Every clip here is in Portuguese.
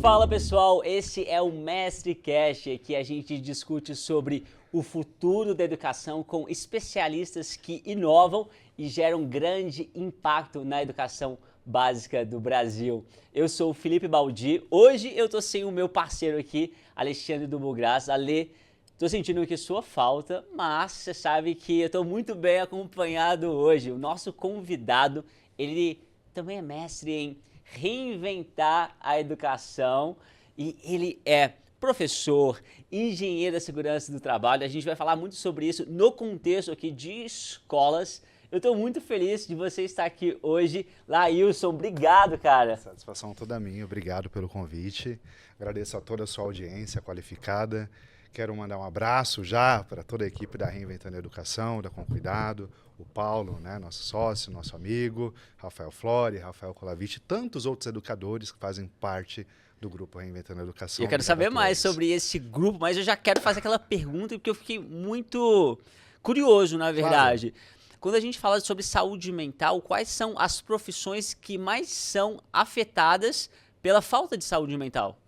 Fala pessoal, esse é o Mestre Cash, aqui a gente discute sobre o futuro da educação com especialistas que inovam e geram grande impacto na educação básica do Brasil. Eu sou o Felipe Baldi, hoje eu tô sem o meu parceiro aqui, Alexandre do Bugras. Ale, tô sentindo aqui sua falta, mas você sabe que eu tô muito bem acompanhado hoje. O nosso convidado, ele também é mestre em reinventar a educação e ele é professor, engenheiro da segurança do trabalho. A gente vai falar muito sobre isso no contexto aqui de escolas. Eu estou muito feliz de você estar aqui hoje. Laílson, obrigado, cara. Satisfação toda minha, obrigado pelo convite. Agradeço a toda a sua audiência qualificada. Quero mandar um abraço já para toda a equipe da Reinventando a Educação, da Com Cuidado, o Paulo, né, nosso sócio, nosso amigo, Rafael Flori, Rafael Colavich e tantos outros educadores que fazem parte do grupo Reinventando a Educação. Eu quero saber mais sobre esse grupo, mas eu já quero fazer aquela pergunta porque eu fiquei muito curioso, na verdade. Claro. Quando a gente fala sobre saúde mental, quais são as profissões que mais são afetadas pela falta de saúde mental?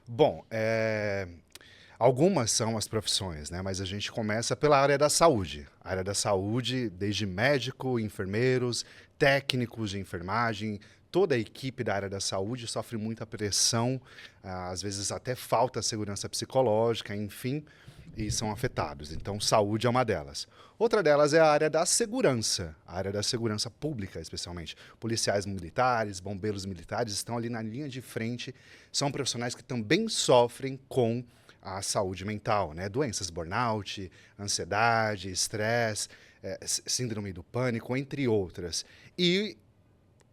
Bom, algumas são as profissões, né? Mas a gente começa pela área da saúde. A área da saúde, desde médico, enfermeiros, técnicos de enfermagem, toda a equipe da área da saúde sofre muita pressão, às vezes até falta segurança psicológica, enfim, e são afetados. Então, saúde é uma delas. Outra delas é a área da segurança pública, especialmente. Policiais militares, bombeiros militares estão ali na linha de frente, são profissionais que também sofrem com a saúde mental, né? Doenças burnout, ansiedade, estresse, síndrome do pânico, entre outras. E,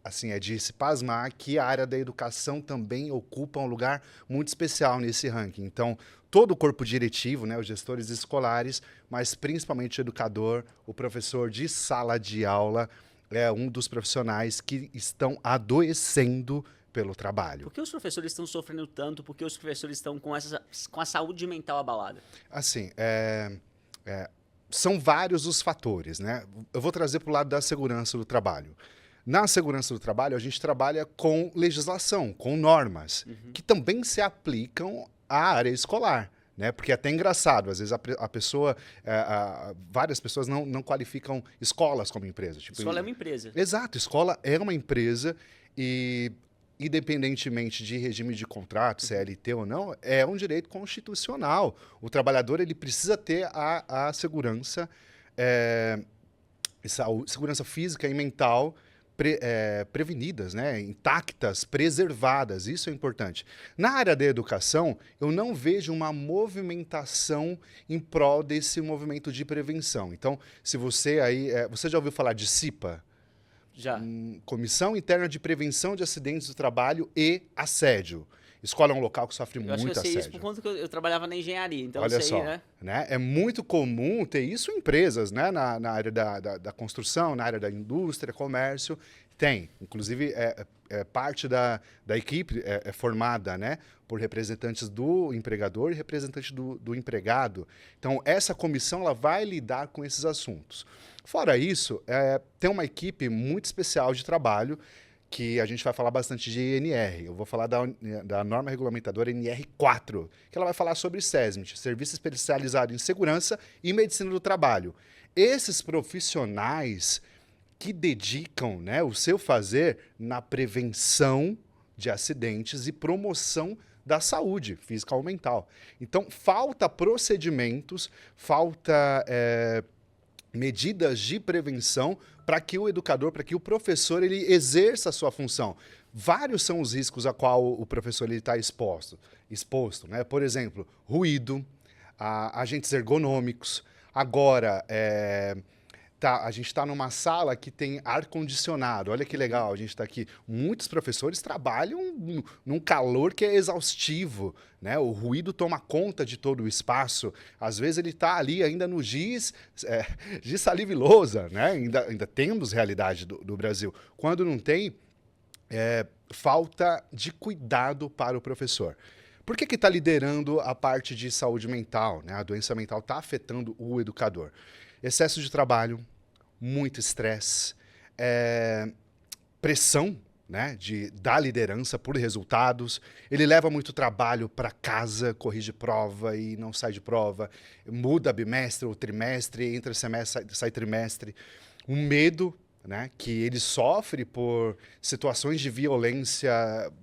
assim, é de se pasmar que a área da educação também ocupa um lugar muito especial nesse ranking. Então, todo o corpo diretivo, né, os gestores escolares, mas principalmente o educador, o professor de sala de aula, é um dos profissionais que estão adoecendo pelo trabalho. Por que os professores estão sofrendo tanto? Por que os professores estão com a saúde mental abalada? Assim, são vários os fatores, né? Eu vou trazer para o lado da segurança do trabalho. Na segurança do trabalho, a gente trabalha com legislação, com normas, que também se aplicam à área escolar. Né? Porque é até engraçado, às vezes a pessoa, várias pessoas não qualificam escolas como empresa. Tipo, escola é uma empresa. Exato, escola é uma empresa e, independentemente de regime de contrato, CLT ou não, é um direito constitucional. O trabalhador ele precisa ter a segurança, segurança física e mental prevenidas, né? Intactas, preservadas, isso é importante. Na área da educação, eu não vejo uma movimentação em prol desse movimento de prevenção. Então, se você aí, você já ouviu falar de CIPA? Já. Comissão Interna de Prevenção de Acidentes do Trabalho e Assédio. Escola é um local que sofre muito assédio. Eu acho que eu sei isso por conta que eu trabalhava na engenharia, então Olha eu sei, só, né? É muito comum ter isso em empresas, né? Na área da construção, na área da indústria, comércio, tem. Inclusive, parte da equipe é formada, né, por representantes do empregador e representantes do empregado. Então, essa comissão ela vai lidar com esses assuntos. Fora isso, tem uma equipe muito especial de trabalho que a gente vai falar bastante de INR. Eu vou falar da norma regulamentadora NR4, que ela vai falar sobre SESMIT, Serviço Especializado em Segurança e Medicina do Trabalho. Esses profissionais que dedicam, né, o seu fazer na prevenção de acidentes e promoção da saúde física ou mental. Então, falta procedimentos, falta medidas de prevenção para que o educador, para que o professor ele exerça a sua função. Vários são os riscos a qual o professor está exposto, né? Por exemplo, ruído, agentes ergonômicos. Agora, a gente está numa sala que tem ar-condicionado. Olha que legal, a gente está aqui. Muitos professores trabalham num calor que é exaustivo, né? O ruído toma conta de todo o espaço. Às vezes ele está ali ainda no giz saliva e lousa, né? Ainda temos realidade do Brasil. Quando não tem, falta de cuidado para o professor. Por que está liderando a parte de saúde mental, né? A doença mental está afetando o educador. Excesso de trabalho, muito estresse, pressão né, de dar liderança por resultados. Ele leva muito trabalho para casa, corrige prova e não sai de prova, muda bimestre ou trimestre, entra semestre, sai trimestre. Um medo, né, que ele sofre por situações de violência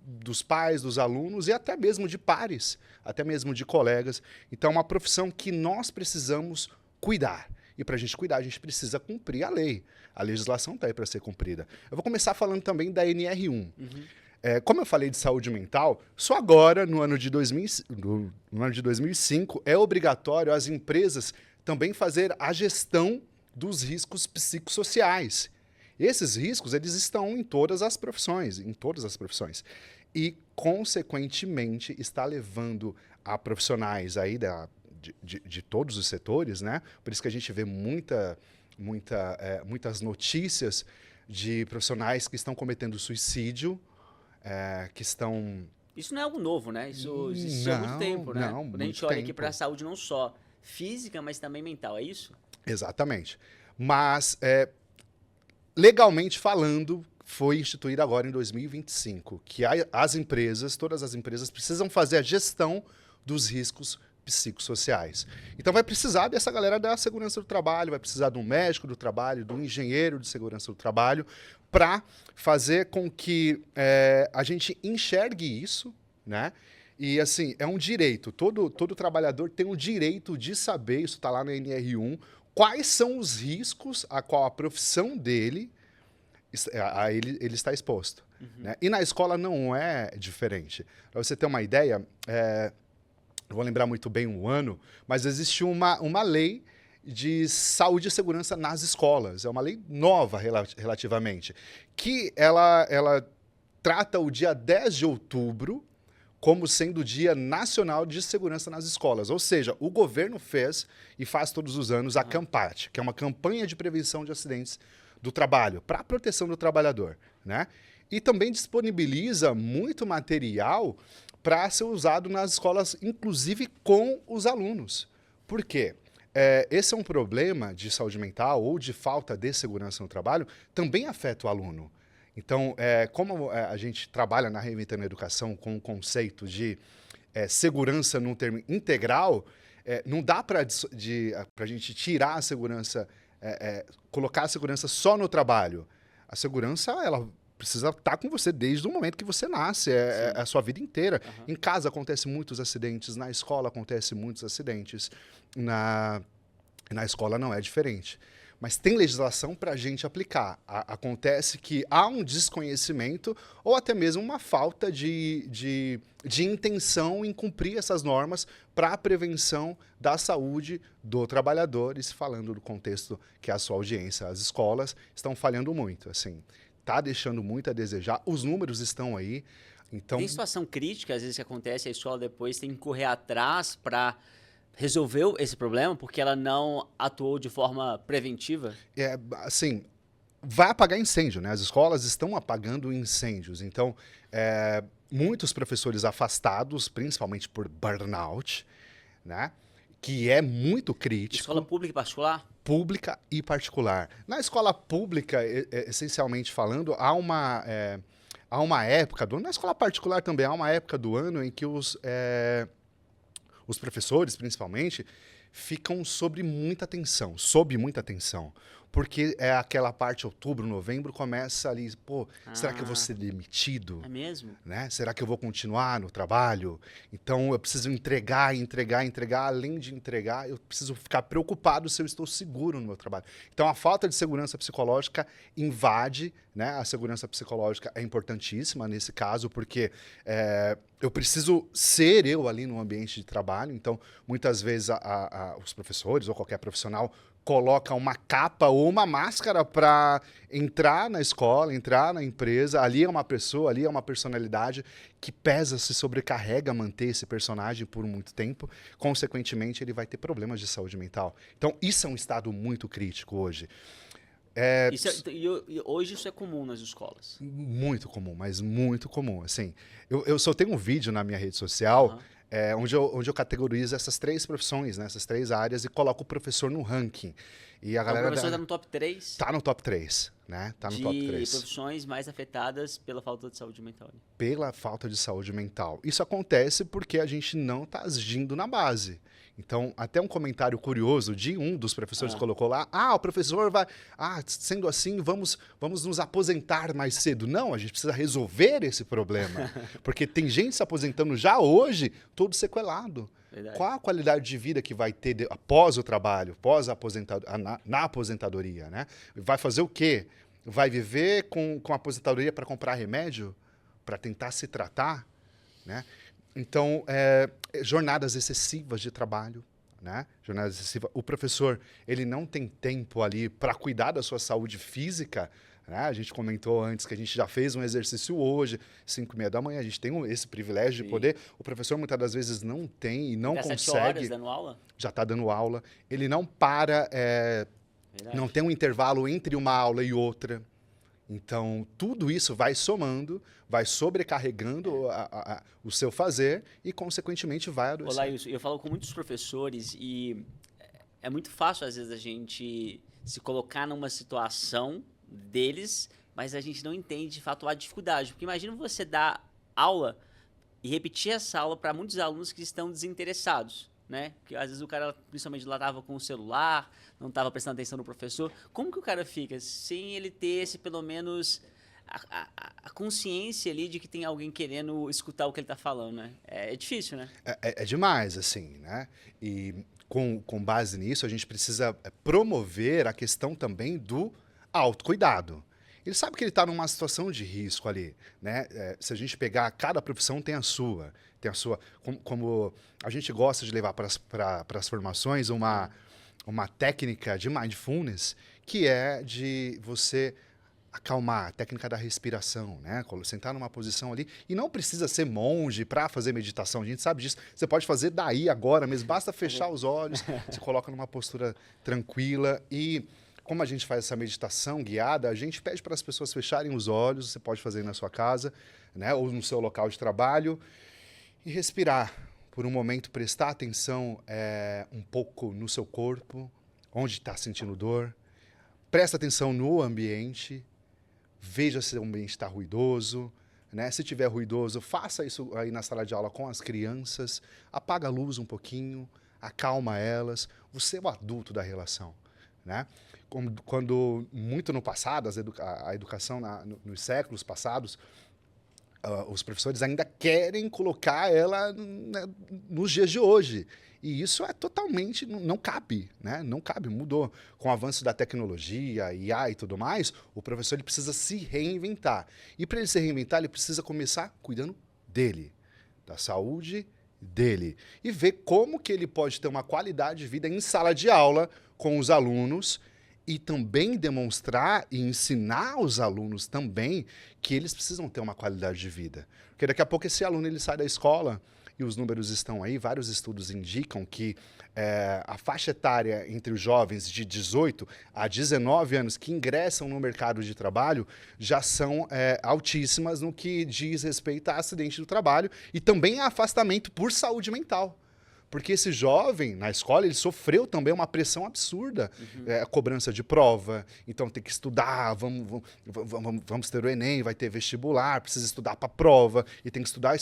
dos pais, dos alunos e até mesmo de pares, até mesmo de colegas. Então, é uma profissão que nós precisamos cuidar. E para a gente cuidar, a gente precisa cumprir a lei. A legislação está aí para ser cumprida. Eu vou começar falando também da NR1. Como eu falei de saúde mental, só agora, no ano de 2005, é obrigatório as empresas também fazer a gestão dos riscos psicossociais. Esses riscos, eles estão em todas as profissões, E, consequentemente, está levando a profissionais aí de todos os setores, né? Por isso que a gente vê muitas notícias de profissionais que estão cometendo suicídio, que estão... Isso não é algo novo, né? Isso existe há muito tempo, né? Não, Quando a gente olha aqui para a saúde não só física, mas também mental, é isso? Exatamente. Mas, legalmente falando, foi instituído agora em 2025, que as empresas, todas as empresas, precisam fazer a gestão dos riscos psicossociais. Então vai precisar dessa galera da segurança do trabalho, vai precisar de um médico do trabalho, de um engenheiro de segurança do trabalho, para fazer com que a gente enxergue isso, né? E assim, é um direito, todo trabalhador tem o direito de saber, isso está lá na NR1, quais são os riscos a qual a profissão dele ele está exposto. Né? E na escola não é diferente. Para você ter uma ideia, não vou lembrar muito bem o ano, mas existe uma lei de saúde e segurança nas escolas. É uma lei nova relativamente, que ela trata o dia 10 de outubro como sendo o Dia Nacional de Segurança nas Escolas. Ou seja, o governo fez e faz todos os anos a CAMPAT, que é uma campanha de prevenção de acidentes do trabalho, para a proteção do trabalhador, né? E também disponibiliza muito material para ser usado nas escolas, inclusive com os alunos. Por quê? Esse é um problema de saúde mental ou de falta de segurança no trabalho, também afeta o aluno. Então, como a gente trabalha na Reinventando a Educação com o conceito de segurança num termo integral, não dá para a gente tirar a segurança, colocar a segurança só no trabalho. A segurança, ela precisa estar com você desde o momento que você nasce, a sua vida inteira. Em casa acontecem muitos acidentes, na escola acontecem muitos acidentes, na escola não é diferente. Mas tem legislação para a gente aplicar. Acontece que há um desconhecimento ou até mesmo uma falta de intenção em cumprir essas normas para a prevenção da saúde do trabalhador. E falando do contexto que é a sua audiência, as escolas estão falhando muito, assim. Está deixando muito a desejar. Os números estão aí. Então... Tem situação crítica, às vezes, que acontece, a escola depois tem que correr atrás para resolver esse problema, porque ela não atuou de forma preventiva? Assim, vai apagar incêndio, né? As escolas estão apagando incêndios. Então, muitos professores afastados, principalmente por burnout, né? Que é muito crítico. Escola pública e particular? Pública e particular. Na escola pública, essencialmente falando, há uma época do ano, na escola particular também há uma época do ano em que os professores, principalmente, ficam sob muita tensão, porque é aquela parte, outubro, novembro, começa ali, será que eu vou ser demitido? É mesmo? Né? Será que eu vou continuar no trabalho? Então, eu preciso entregar, além de entregar, eu preciso ficar preocupado se eu estou seguro no meu trabalho. Então, a falta de segurança psicológica invade, né? A segurança psicológica é importantíssima nesse caso, porque eu preciso ser eu ali no ambiente de trabalho. Então, muitas vezes, os professores ou qualquer profissional coloca uma capa ou uma máscara para entrar na escola, entrar na empresa. Ali é uma pessoa, ali é uma personalidade que pesa, se sobrecarrega manter esse personagem por muito tempo. Consequentemente, ele vai ter problemas de saúde mental. Então, isso é um estado muito crítico hoje. Hoje isso é comum nas escolas? Muito comum, mas muito comum. Assim, eu só tenho um vídeo na minha rede social onde eu categorizo essas três profissões, né, essas três áreas, e coloco o professor no ranking. E a galera o professor está no top 3? Está no top 3. né? Tá no top De 3. profissões mais afetadas pela falta de saúde mental. Pela falta de saúde mental. Isso acontece porque a gente não está agindo na base. Então, até um comentário curioso de um dos professores colocou lá, o professor vai, sendo assim, vamos nos aposentar mais cedo. Não, a gente precisa resolver esse problema, porque tem gente se aposentando já hoje, todo sequelado. Verdade. Qual a qualidade de vida que vai ter após o trabalho, após na aposentadoria, né? Vai fazer o quê? Vai viver com a aposentadoria para comprar remédio? Para tentar se tratar? Né? Então, jornadas excessivas de trabalho, né? Jornadas excessivas. O professor, ele não tem tempo ali para cuidar da sua saúde física, né? A gente comentou antes que a gente já fez um exercício hoje, 5h30 da manhã, a gente tem esse privilégio de poder. O professor, muitas das vezes, não tem e não consegue. 7 horas dando aula? Já está dando aula. Ele não para, não tem um intervalo entre uma aula e outra. Então, tudo isso vai somando, vai sobrecarregando o seu fazer e, consequentemente, vai adoecer. Olá, eu falo com muitos professores e é muito fácil, às vezes, a gente se colocar numa situação deles, mas a gente não entende, de fato, a dificuldade. Porque imagina você dar aula e repetir essa aula para muitos alunos que estão desinteressados, né? Porque às vezes o cara, principalmente lá, estava com o celular, não estava prestando atenção no professor. Como que o cara fica sem ele ter esse, pelo menos, a consciência ali de que tem alguém querendo escutar o que ele está falando, né? É difícil, né? É demais, assim, né? E com base nisso, a gente precisa promover a questão também do autocuidado. Ele sabe que ele está numa situação de risco ali, né? Se a gente pegar, cada profissão tem a sua. Como a gente gosta de levar para as formações uma técnica de mindfulness, que é de você acalmar, a técnica da respiração, né? Sentar numa posição ali, e não precisa ser monge para fazer meditação, a gente sabe disso. Você pode fazer daí, agora mesmo, basta fechar os olhos, se coloca numa postura tranquila e... Como a gente faz essa meditação guiada, a gente pede para as pessoas fecharem os olhos, você pode fazer na sua casa, né, ou no seu local de trabalho, e respirar. Por um momento, prestar atenção um pouco no seu corpo, onde está sentindo dor. Presta atenção no ambiente, veja se o ambiente está ruidoso. Né? Se tiver ruidoso, faça isso aí na sala de aula com as crianças, apaga a luz um pouquinho, acalma elas. Você é o adulto da relação. Né? Quando muito no passado, a educação nos séculos passados, os professores ainda querem colocar ela, né, nos dias de hoje. E isso é totalmente, não cabe, né? Não cabe, mudou. Com o avanço da tecnologia, IA e tudo mais, o professor ele precisa se reinventar. E para ele se reinventar, ele precisa começar cuidando dele, da saúde dele. E ver como que ele pode ter uma qualidade de vida em sala de aula com os alunos e também demonstrar e ensinar os alunos também que eles precisam ter uma qualidade de vida. Porque daqui a pouco esse aluno ele sai da escola e os números estão aí, vários estudos indicam que a faixa etária entre os jovens de 18 a 19 anos que ingressam no mercado de trabalho já são altíssimas no que diz respeito a acidente do trabalho e também a afastamento por saúde mental. Porque esse jovem, na escola, ele sofreu também uma pressão absurda. Cobrança de prova, então tem que estudar, vamos ter o Enem, vai ter vestibular, precisa estudar para a prova, e tem que estudar.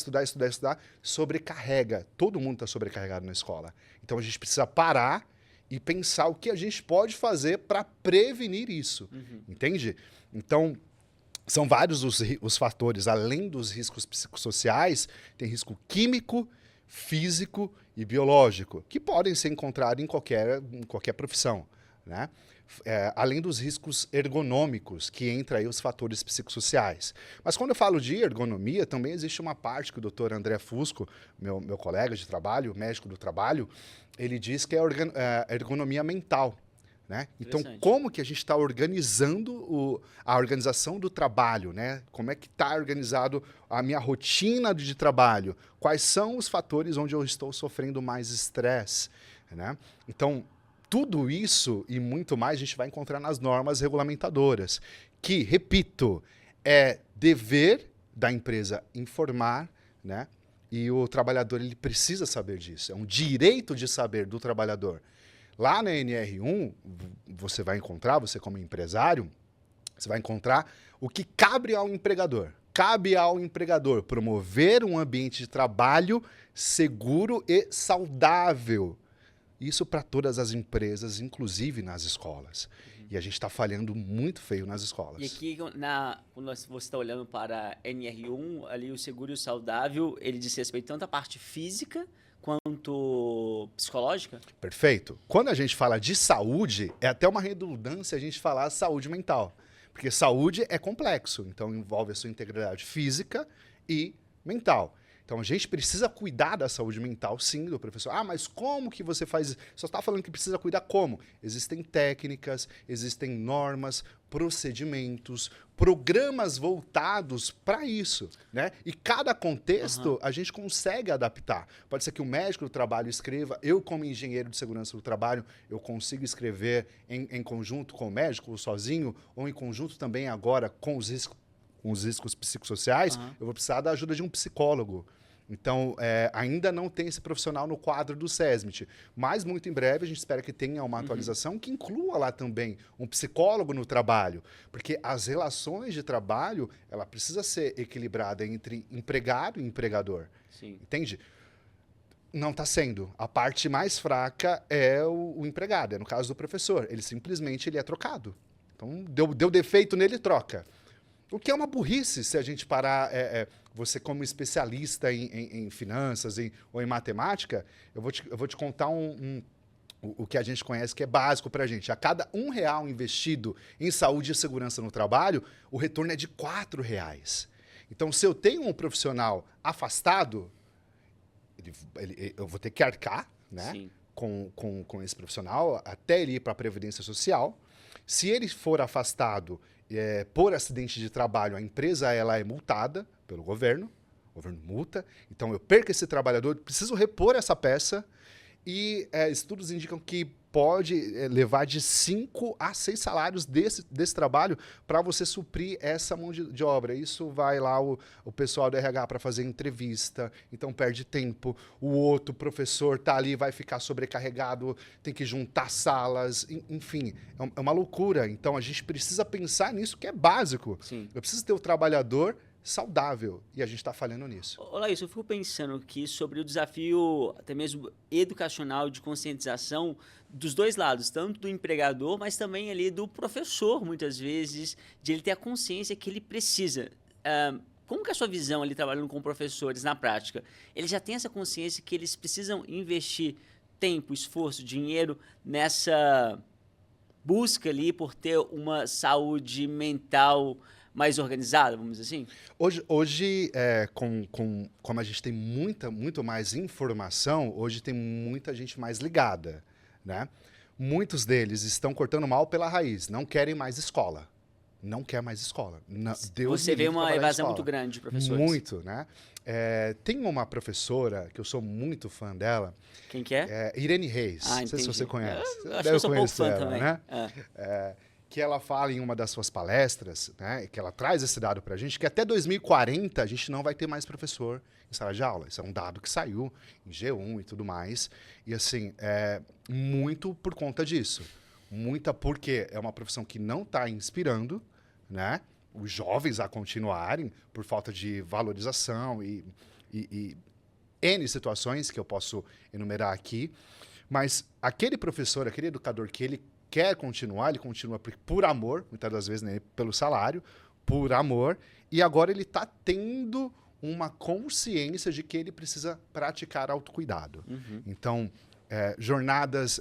Sobrecarrega. Todo mundo está sobrecarregado na escola. Então a gente precisa parar e pensar o que a gente pode fazer para prevenir isso. Entende? Então... São vários os fatores, além dos riscos psicossociais, tem risco químico, físico e biológico, que podem ser encontrados em qualquer profissão. Né? Além dos riscos ergonômicos, que entra aí os fatores psicossociais. Mas quando eu falo de ergonomia, também existe uma parte que o Dr. André Fusco, meu colega de trabalho, médico do trabalho, ele diz que é ergonomia mental. Né? Então, como que a gente está organizando a organização do trabalho? Né? Como é que está organizado a minha rotina de trabalho? Quais são os fatores onde eu estou sofrendo mais estresse? Né? Então, tudo isso e muito mais a gente vai encontrar nas normas regulamentadoras, que, repito, é dever da empresa informar, né? E o trabalhador ele precisa saber disso, é um direito de saber do trabalhador. Lá na NR1, você vai encontrar, você como empresário, Você vai encontrar o que cabe ao empregador. Cabe ao empregador promover um ambiente de trabalho seguro e saudável. Isso para todas as empresas, inclusive nas escolas. E a gente está falhando muito feio nas escolas. E aqui, quando você está olhando para NR1, ali o seguro e o saudável, ele diz respeito tanto à parte física quanto psicológica? Perfeito. Quando a gente fala de saúde, é até uma redundância a gente falar saúde mental. Porque saúde é complexo, então envolve a sua integridade física e mental. Então a gente precisa cuidar da saúde mental, sim, do professor. Ah, mas como que você faz isso? Só está falando que precisa cuidar como? Existem técnicas, existem normas, procedimentos, programas voltados para isso, né? E cada contexto a gente consegue adaptar. Pode ser que o médico do trabalho escreva, eu como engenheiro de segurança do trabalho, eu consigo escrever em conjunto com o médico, ou sozinho, ou em conjunto também agora com os riscos psicossociais, eu vou precisar da ajuda de um psicólogo. Então, ainda não tem esse profissional no quadro do SESMIT, mas muito em breve a gente espera que tenha uma atualização que inclua lá também um psicólogo no trabalho, porque as relações de trabalho, ela precisa ser equilibrada entre empregado e empregador. Sim. Entende? Não está sendo. A parte mais fraca é o empregado, é no caso do professor. Ele simplesmente é trocado. Então, deu defeito nele, troca. O que é uma burrice se a gente parar, você como especialista em finanças ou em matemática, eu vou te contar o que a gente conhece que é básico para a gente. A cada R$1 investido em saúde e segurança no trabalho, o retorno é de R$4. Então, se eu tenho um profissional afastado, eu vou ter que arcar, né, com esse profissional até ele ir para a Previdência Social. Se ele for afastado por acidente de trabalho, a empresa ela é multada pelo governo, o governo multa, então eu perco esse trabalhador, preciso repor essa peça e estudos indicam que pode levar de 5 a 6 salários desse trabalho para você suprir essa mão de obra. Isso vai lá o pessoal do RH para fazer entrevista, então perde tempo. O outro professor está ali, vai ficar sobrecarregado, tem que juntar salas, enfim, é uma loucura. Então a gente precisa pensar nisso que é básico. Sim. Eu preciso ter o trabalhador saudável, e a gente está falhando nisso. Olha isso, eu fico pensando aqui sobre o desafio até mesmo educacional de conscientização dos dois lados, tanto do empregador, mas também ali do professor, muitas vezes, de ele ter a consciência que ele precisa. Como que é a sua visão ali trabalhando com professores na prática? Eles já têm essa consciência que eles precisam investir tempo, esforço, dinheiro nessa busca ali por ter uma saúde mental mais organizada, vamos dizer assim? Hoje como a gente tem muito mais informação, hoje tem muita gente mais ligada, né? Muitos deles estão cortando mal pela raiz, não querem mais escola. Não quer mais escola. Você vê uma evasão muito grande de professores. Muito, né? Tem uma professora que eu sou muito fã dela. Quem que é? Irene Reis. Ah, não sei se você conhece. Eu acho que eu sou um pouco fã também. Né? Que ela fala em uma das suas palestras, né, que ela traz esse dado para a gente, que até 2040 a gente não vai ter mais professor em sala de aula. Isso é um dado que saiu em G1 e tudo mais. E, assim, muito por conta disso. Muita porque é uma profissão que não está inspirando, né, os jovens a continuarem por falta de valorização e N situações que eu posso enumerar aqui. Mas aquele professor, aquele educador que ele quer continuar, ele continua por amor, muitas das vezes nem pelo salário, por amor, e agora ele está tendo uma consciência de que ele precisa praticar autocuidado. Então, jornadas,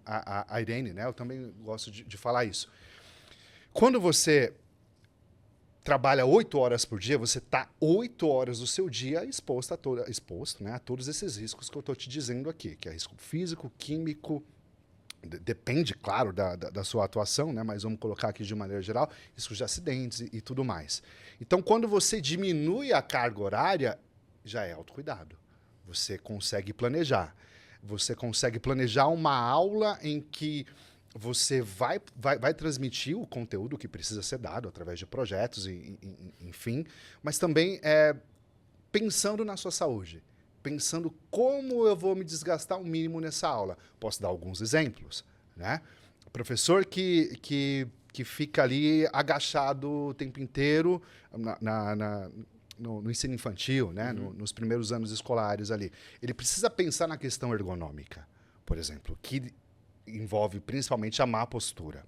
a Irene, né, eu também gosto de falar isso. Quando você trabalha 8 horas por dia, você está 8 horas do seu dia exposto, né, a todos esses riscos que eu estou te dizendo aqui, que é risco físico, químico, depende, claro, da sua atuação, né? Mas vamos colocar aqui de maneira geral, riscos de acidentes e tudo mais. Então, quando você diminui a carga horária, já é autocuidado. Você consegue planejar. Você consegue planejar uma aula em que você vai transmitir o conteúdo que precisa ser dado através de projetos, enfim, mas também pensando na sua saúde. Pensando como eu vou me desgastar o mínimo nessa aula. Posso dar alguns exemplos, né? O professor que que fica ali agachado o tempo inteiro no ensino infantil, né? Nos primeiros anos escolares ali. Ele precisa pensar na questão ergonômica, por exemplo, que envolve principalmente a má postura.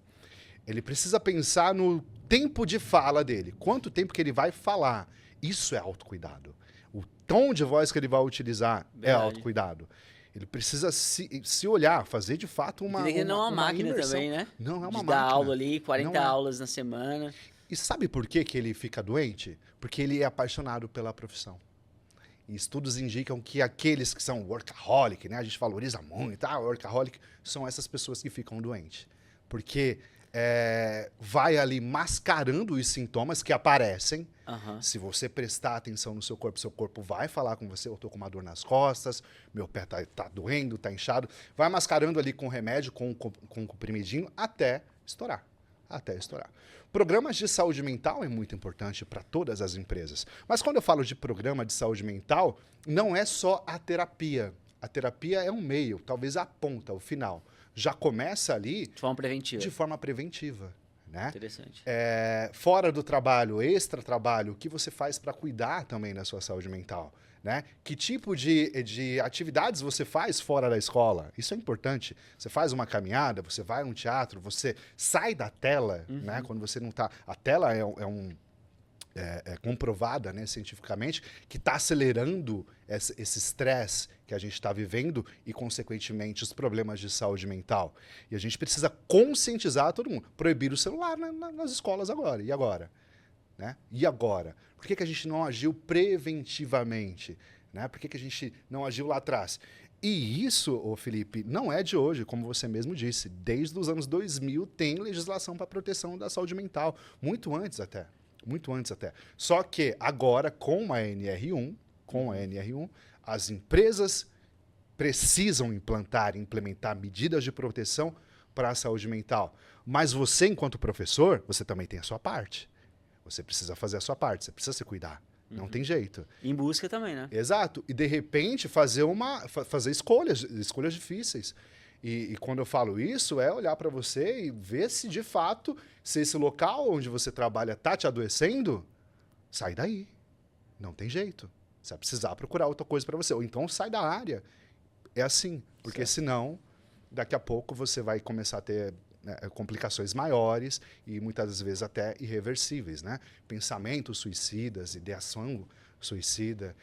Ele precisa pensar no tempo de fala dele, quanto tempo que ele vai falar. Isso é autocuidado. O tom de voz que ele vai utilizar é autocuidado. Ele precisa se olhar, fazer de fato uma não é uma máquina imersão. também, né? Não é uma de máquina. Dar aula ali, 40 é. aulas na semana. E sabe por que ele fica doente? Porque ele é apaixonado pela profissão. E estudos indicam que aqueles que são workaholic, né? A gente valoriza muito, workaholic, são essas pessoas que ficam doentes. Porque vai ali mascarando os sintomas que aparecem. Se você prestar atenção no seu corpo vai falar com você, eu tô com uma dor nas costas, meu pé tá doendo, tá inchado. Vai mascarando ali com remédio, com comprimidinho, até estourar. Programas de saúde mental é muito importante para todas as empresas. Mas quando eu falo de programa de saúde mental, não é só a terapia. A terapia é um meio, talvez a ponta, o final. Já começa ali... De forma preventiva. Né? Interessante. Fora do trabalho, extra trabalho, o que você faz para cuidar também da sua saúde mental? Né? Que tipo de atividades você faz fora da escola? Isso é importante. Você faz uma caminhada, você vai a um teatro, você sai da tela, né? Quando você não está... A tela é comprovada, né, cientificamente, que está acelerando esse estresse que a gente está vivendo e, consequentemente, os problemas de saúde mental. E a gente precisa conscientizar todo mundo. Proibir o celular nas escolas agora. E agora? Né? E agora? Por que a gente não agiu preventivamente? Né? Por que a gente não agiu lá atrás? E isso, Felipe, não é de hoje, como você mesmo disse. Desde os anos 2000 tem legislação para proteção da saúde mental. Muito antes até. Só que agora, com a NR1, as empresas precisam implementar medidas de proteção para a saúde mental. Mas você, enquanto professor, você também tem a sua parte. Você precisa fazer a sua parte, você precisa se cuidar. Não tem jeito. Em busca também, né? Exato. E, de repente, fazer escolhas difíceis. E quando eu falo isso, é olhar para você e ver se, de fato, se esse local onde você trabalha está te adoecendo, sai daí. Não tem jeito. Você vai precisar procurar outra coisa para você. Ou então sai da área. É assim. Porque senão, daqui a pouco, você vai começar a ter complicações maiores e muitas vezes até irreversíveis, né? Pensamentos suicidas, ideação suicida.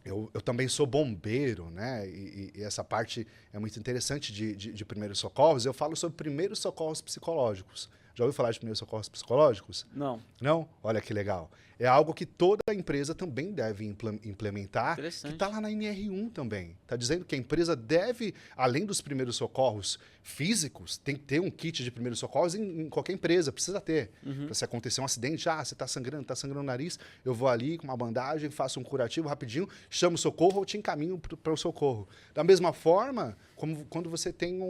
Eu também sou bombeiro, né? E essa parte é muito interessante de primeiros socorros. Eu falo sobre primeiros socorros psicológicos. Já ouviu falar de primeiros socorros psicológicos? Não. Não? Olha que legal. É algo que toda empresa também deve implementar, que está lá na NR1 também. Está dizendo que a empresa deve, além dos primeiros socorros físicos, tem que ter um kit de primeiros socorros em qualquer empresa, precisa ter. Para se acontecer um acidente, você está sangrando o nariz, eu vou ali com uma bandagem, faço um curativo rapidinho, chamo o socorro ou te encaminho para o socorro. Da mesma forma, como quando você tem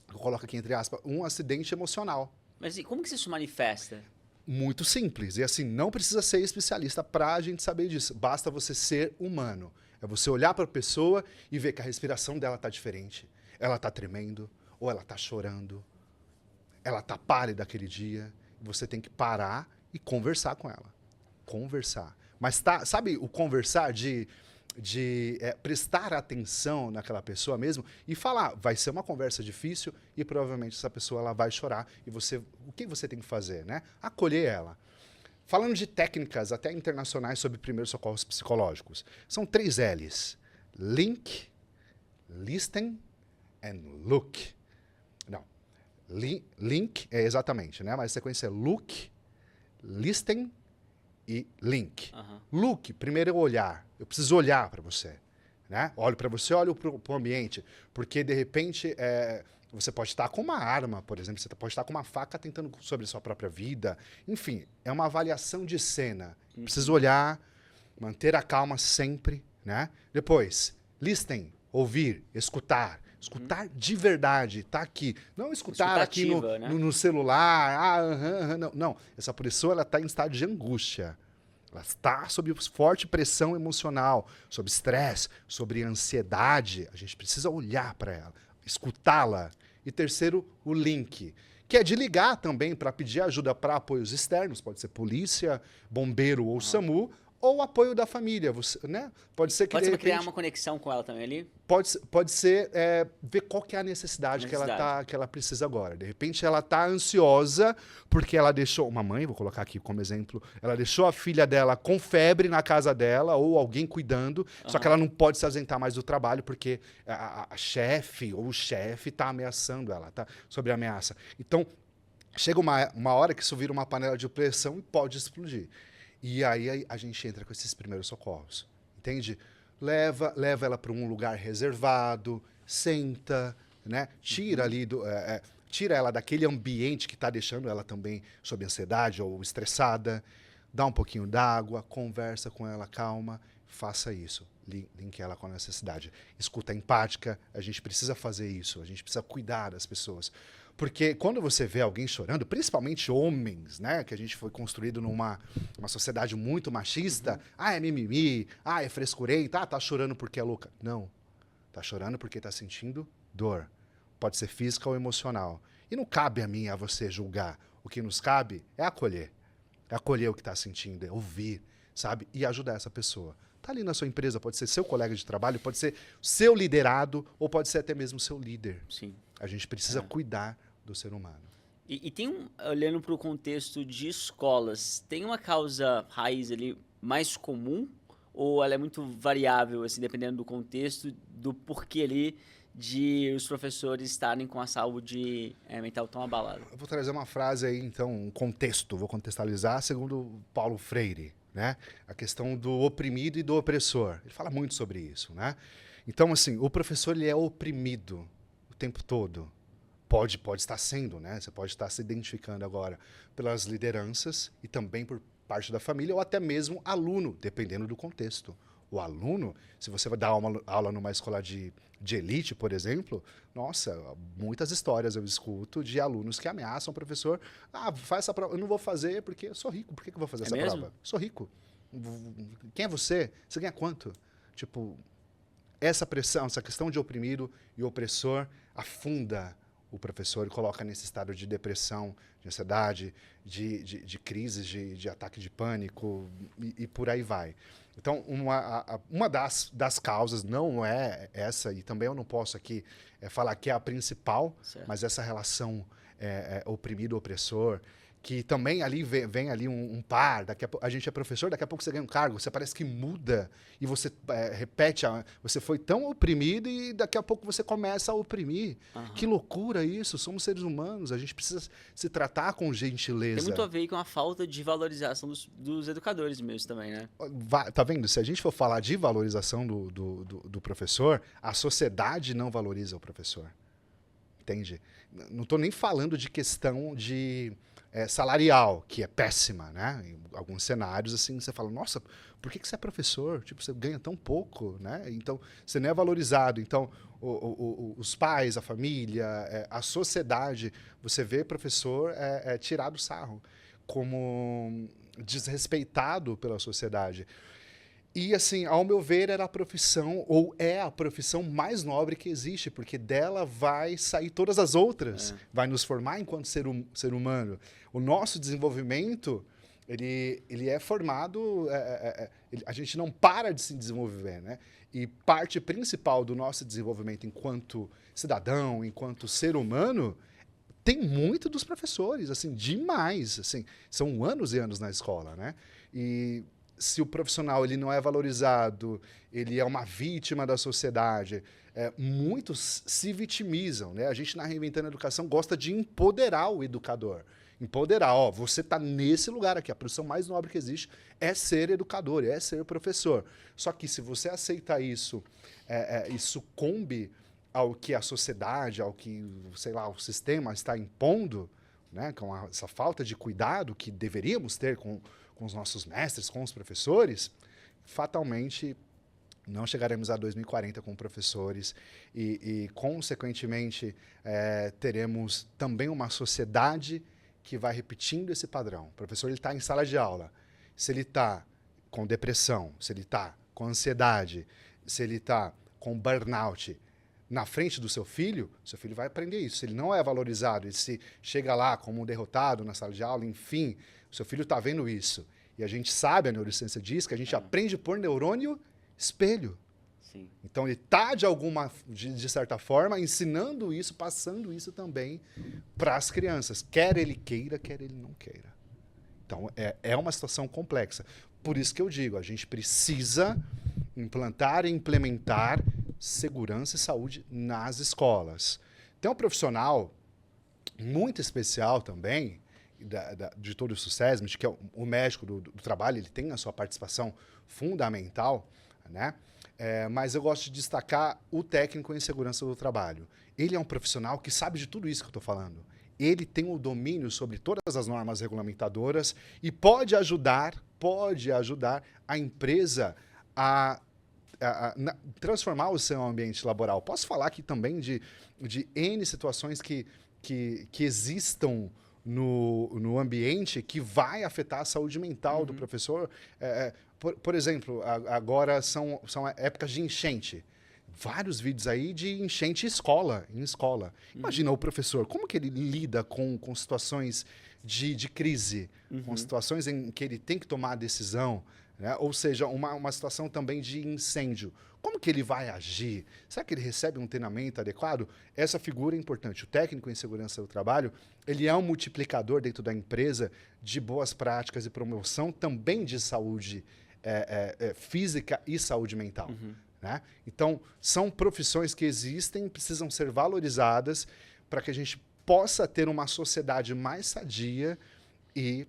eu coloco aqui entre aspas, um acidente emocional. Mas e como que isso manifesta? Muito simples. E assim, não precisa ser especialista para a gente saber disso. Basta você ser humano. É você olhar para a pessoa e ver que a respiração dela está diferente. Ela está tremendo, ou ela está chorando. Ela está pálida aquele dia. Você tem que parar e conversar com ela. Conversar. Mas sabe o conversar de prestar atenção naquela pessoa mesmo e falar, vai ser uma conversa difícil e provavelmente essa pessoa ela vai chorar e o que você tem que fazer, né? Acolher ela. Falando de técnicas até internacionais sobre primeiros socorros psicológicos, são 3 L's: link, listen and look. Não, link é exatamente, né? Mas a sequência é look, listen e link. Look, primeiro é olhar. Eu preciso olhar para você. Né? Olho para você, olho para o ambiente. Porque, de repente, você pode estar com uma arma, por exemplo. Você pode estar com uma faca tentando sobre a sua própria vida. Enfim, é uma avaliação de cena. Preciso olhar, manter a calma sempre. Né? Depois, listen, ouvir, escutar. Escutar de verdade, tá aqui. Não escutar aqui no celular. Não. Essa pessoa ela está em estado de angústia. Ela está sob forte pressão emocional, sob estresse, sobre ansiedade. A gente precisa olhar para ela, escutá-la. E terceiro, o link, que é de ligar também para pedir ajuda para apoios externos, pode ser polícia, bombeiro ou SAMU, ou apoio da família, né? Pode ser que Pode de ser repente, criar uma conexão com ela também ali? pode ser ver qual que é a necessidade, que ela precisa agora. De repente ela está ansiosa porque ela deixou uma mãe, vou colocar aqui como exemplo, ela deixou a filha dela com febre na casa dela ou alguém cuidando, só que ela não pode se ausentar mais do trabalho porque a chefe ou o chefe está ameaçando ela, tá sob ameaça. Então chega uma hora que isso vira uma panela de pressão e pode explodir. E aí a gente entra com esses primeiros socorros, entende? Leva ela para um lugar reservado, senta, né? Tira ali tira ela daquele ambiente que está deixando ela também sob ansiedade ou estressada, dá um pouquinho d'água, conversa com ela, calma, faça isso, linke ela com a necessidade. Escuta empática, a gente precisa fazer isso, a gente precisa cuidar das pessoas. Porque quando você vê alguém chorando, principalmente homens, né, que a gente foi construído numa sociedade muito machista, é mimimi, é frescurenta, tá chorando porque é louca. Não, tá chorando porque tá sentindo dor. Pode ser física ou emocional. E não cabe a mim, a você julgar. O que nos cabe é acolher. É acolher o que tá sentindo, é ouvir, sabe? E ajudar essa pessoa. Tá ali na sua empresa, pode ser seu colega de trabalho, pode ser seu liderado, ou pode ser até mesmo seu líder. Sim. A gente precisa cuidar do ser humano. E tem olhando para o contexto de escolas, tem uma causa raiz ali mais comum ou ela é muito variável, assim, dependendo do contexto, do porquê ali de os professores estarem com a saúde mental tão abalada? Eu vou trazer uma frase aí, então, um contexto, vou contextualizar segundo Paulo Freire, né? A questão do oprimido e do opressor. Ele fala muito sobre isso, né? Então, assim, o professor ele é oprimido o tempo todo. Pode estar sendo, né? Você pode estar se identificando agora pelas lideranças e também por parte da família ou até mesmo aluno, dependendo do contexto. O aluno, se você vai dar uma aula numa escola de elite, por exemplo, nossa, muitas histórias eu escuto de alunos que ameaçam o professor. Faz essa prova. Eu não vou fazer porque eu sou rico. Por que eu vou fazer essa prova? Sou rico. Quem é você? Você ganha quanto? Tipo, essa pressão, essa questão de oprimido e opressor afunda o professor e coloca nesse estado de depressão, de ansiedade, de crises, de ataque de pânico e por aí vai. Então, uma das causas não é essa, e também eu não posso aqui falar que é a principal, certo, mas essa relação oprimido-opressor, que também ali vem ali um par, daqui a gente é professor, daqui a pouco você ganha um cargo, você parece que muda e você repete, você foi tão oprimido e daqui a pouco você começa a oprimir. Uhum. Que loucura isso, somos seres humanos, a gente precisa se tratar com gentileza. Tem muito a ver com a falta de valorização dos educadores mesmo também, né? Tá vendo? Se a gente for falar de valorização do professor, a sociedade não valoriza o professor. Entende? Não estou nem falando de questão de salarial, que é péssima, né? Em alguns cenários, assim, você fala, nossa, por que você é professor? Tipo, você ganha tão pouco, né? Então, você não é valorizado. Então, os pais, a família, a sociedade, você vê professor tirado sarro, como desrespeitado pela sociedade. E, assim, ao meu ver, era a profissão, ou é a profissão mais nobre que existe, porque dela vai sair todas as outras, vai nos formar enquanto ser humano. O nosso desenvolvimento, ele é formado, a gente não para de se desenvolver, né? E parte principal do nosso desenvolvimento enquanto cidadão, enquanto ser humano, tem muito dos professores, assim, demais, assim, são anos e anos na escola, né? E se o profissional ele não é valorizado, ele é uma vítima da sociedade, muitos se vitimizam, né? A gente, na Reinventando a Educação, gosta de empoderar o educador. Empoderar, você está nesse lugar aqui, a profissão mais nobre que existe é ser educador, é ser professor. Só que se você aceita isso e sucumbe ao que a sociedade, ao que, sei lá, o sistema está impondo, né, com essa falta de cuidado que deveríamos ter com os nossos mestres, com os professores, fatalmente não chegaremos a 2040 com professores e consequentemente, teremos também uma sociedade que vai repetindo esse padrão. O professor está em sala de aula. Se ele está com depressão, se ele está com ansiedade, se ele está com burnout, na frente do seu filho vai aprender isso. Se ele não é valorizado, ele se chega lá como um derrotado na sala de aula, enfim, o seu filho está vendo isso. E a gente sabe, a neurociência diz que a gente aprende por neurônio espelho. Sim. Então ele está, de certa forma, ensinando isso, passando isso também para as crianças. Quer ele queira, quer ele não queira. Então é uma situação complexa. Por isso que eu digo, a gente precisa implantar e implementar segurança e saúde nas escolas. Tem um profissional muito especial também, de todo o sucesso, que é o médico do trabalho, ele tem a sua participação fundamental, né? Mas eu gosto de destacar o técnico em segurança do trabalho. Ele é um profissional que sabe de tudo isso que eu estou falando. Ele tem o domínio sobre todas as normas regulamentadoras e pode ajudar a empresa a transformar o seu ambiente laboral. Posso falar aqui também de N situações que existam no ambiente que vai afetar a saúde mental do professor. Por exemplo, agora são épocas de enchente. Vários vídeos aí de enchente em escola. Imagina o professor, como que ele lida com situações de crise, com situações em que ele tem que tomar a decisão, né? Ou seja, uma situação também de incêndio. Como que ele vai agir? Será que ele recebe um treinamento adequado? Essa figura é importante. O técnico em segurança do trabalho, ele é um multiplicador dentro da empresa de boas práticas e promoção também de saúde física e saúde mental. Né? Então, são profissões que existem, precisam ser valorizadas para que a gente possa ter uma sociedade mais sadia e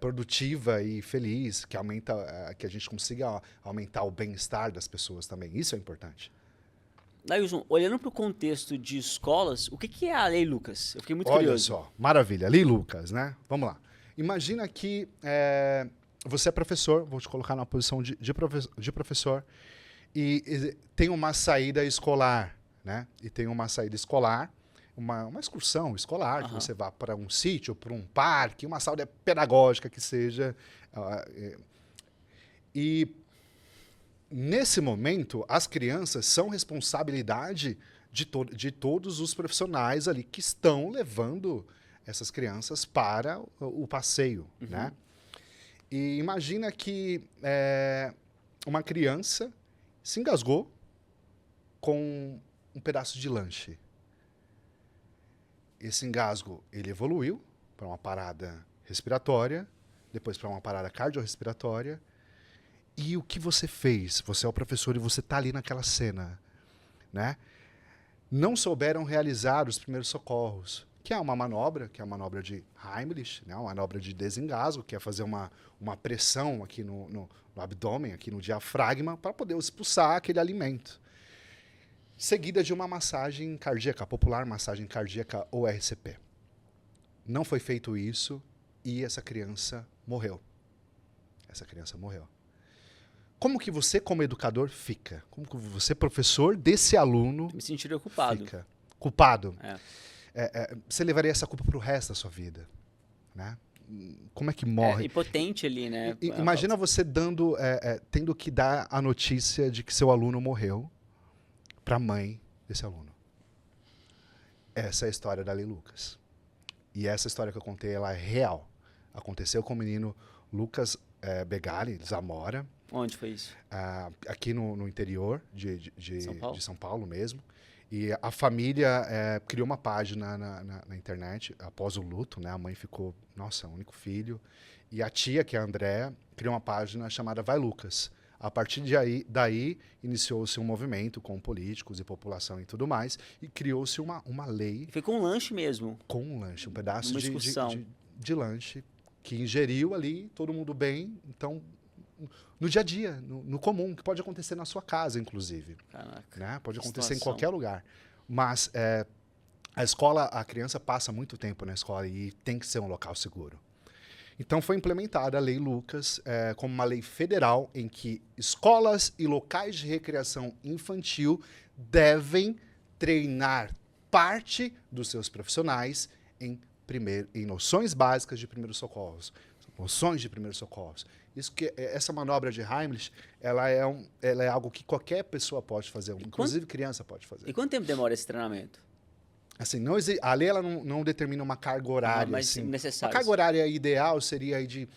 produtiva e feliz, que a gente consiga aumentar o bem-estar das pessoas também. Isso é importante. Nailson, olhando para o contexto de escolas, o que é a Lei Lucas? Eu fiquei muito curioso. Olha só, maravilha. Lei Lucas, né? Vamos lá. Imagina que você é professor, vou te colocar na posição de professor, e tem uma saída escolar, né? E tem uma saída escolar, uma excursão escolar, que você vá para um sítio, para um parque, uma sala pedagógica que seja. E nesse momento, as crianças são responsabilidade de todos os profissionais ali que estão levando essas crianças para o passeio, né? E imagina que uma criança se engasgou com um pedaço de lanche. Esse engasgo, ele evoluiu para uma parada respiratória, depois para uma parada cardiorrespiratória. E o que você fez? Você é o professor e você está ali naquela cena, né? Não souberam realizar os primeiros socorros, que é uma manobra de Heimlich, né? Uma manobra de desengasgo, que é fazer uma pressão aqui no abdômen, aqui no diafragma, para poder expulsar aquele alimento. Seguida de uma massagem cardíaca, popular massagem cardíaca ou RCP. Não foi feito isso e essa criança morreu. Como que você, como educador, fica? Como que você, professor desse aluno, Me sentiria culpado. fica? Culpado. Você levaria essa culpa para o resto da sua vida, né? Como é que morre? Impotente ali, né? Imagina você tendo que dar a notícia de que seu aluno morreu para a mãe desse aluno. Essa é a história da Lei Lucas. E essa história que eu contei, ela é real. Aconteceu com o menino Lucas Begali, Zamora. Onde foi isso? Aqui no interior de São Paulo? São Paulo mesmo. E a família criou uma página na internet após o luto, né? A mãe ficou, nossa, único filho. E a tia, que é a Andréa, criou uma página chamada Vai Lucas. A partir daí iniciou-se um movimento com políticos e população e tudo mais, e criou-se uma lei. Foi com um lanche mesmo? Com um lanche, um pedaço excursão. de lanche, que ingeriu ali, todo mundo bem. Então, no dia a dia, no comum, que pode acontecer na sua casa, inclusive. Caraca, né? Pode acontecer em situação. qualquer lugar. Mas a escola, a criança passa muito tempo na escola e tem que ser um local seguro. Então foi implementada a Lei Lucas como uma lei federal em que escolas e locais de recreação infantil devem treinar parte dos seus profissionais em noções básicas de primeiros socorros. noções de primeiros socorros. Essa manobra de Heimlich, ela é algo que qualquer pessoa pode fazer, inclusive criança pode fazer. E quanto tempo demora esse treinamento? Assim, a lei ela não determina uma carga horária. Mas assim. necessário. A carga horária ideal seria aí de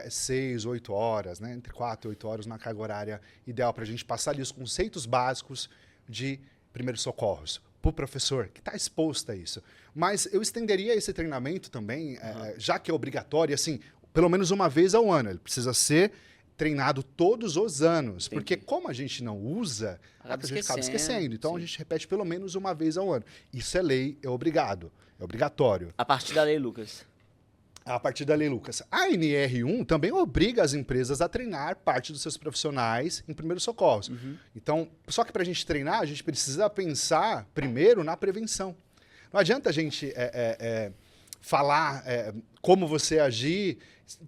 6, 8 horas, né? Entre 4 e 8 horas, uma carga horária ideal para a gente passar ali os conceitos básicos de primeiros socorros para o professor que está exposto a isso. Mas eu estenderia esse treinamento também, já que é obrigatório, assim, pelo menos uma vez ao ano. Ele precisa ser treinado todos os anos. Entendi. Porque como a gente não usa, a gente acaba esquecendo. Então, sim. a gente repete pelo menos uma vez ao ano. Isso é lei, é obrigatório. A partir da lei, Lucas. A partir da lei, Lucas. A NR1 também obriga as empresas a treinar parte dos seus profissionais em primeiros socorros. Então, só que para a gente treinar, a gente precisa pensar primeiro na prevenção. Não adianta a gente falar como você agir.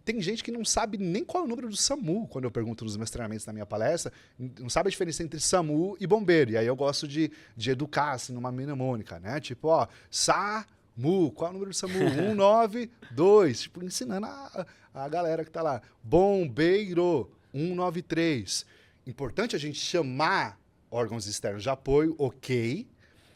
Tem gente que não sabe nem qual é o número do SAMU, quando eu pergunto nos meus treinamentos na minha palestra, não sabe a diferença entre SAMU e bombeiro. E aí eu gosto de educar, assim, numa mnemônica, né? Tipo, SAMU, qual é o número do SAMU? 192, tipo, ensinando a galera que tá lá. Bombeiro, 193. Importante a gente chamar órgãos externos de apoio, ok.